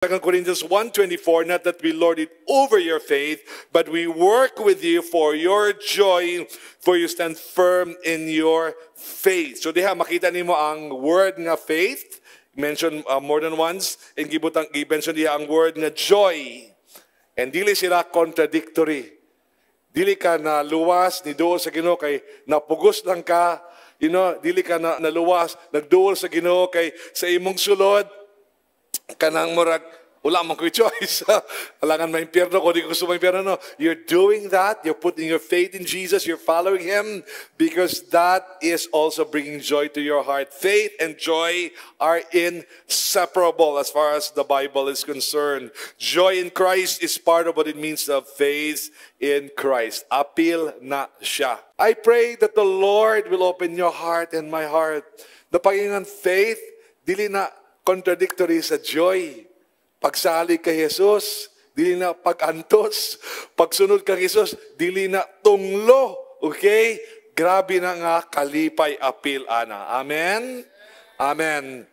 2 Corinthians 1:24, not that we lord it over your faith, but we work with you for your joy, for you stand firm in your faith. So diha, makita nimo ang word nga faith, mentioned more than once, and i-mention diha ang word nga joy. And dili sila contradictory. Dili ka na luwas, ni dool sa Ginoo kay napugos lang ka, dili ka na naluwas, nagduol sa Ginoo kay sa imong sulod, kanang murag, wala man ko'y choice. Alangan ma-impyerno ko, di ko gusto ma-impyerno. No. You're doing that, you're putting your faith in Jesus, you're following Him, because that is also bringing joy to your heart. Faith and joy are inseparable as far as the Bible is concerned. Joy in Christ is part of what it means to have faith in Christ. Appeal na siya. I pray that the Lord will open your heart and my heart. The Panginoon faith, dili na contradictory sa joy. Pagsalig kay Jesus, dili na pag-antos. Pagsunod kay Jesus, dili na tunglo. Okay? Grabe na nga kalipay apil ana. Amen? Amen.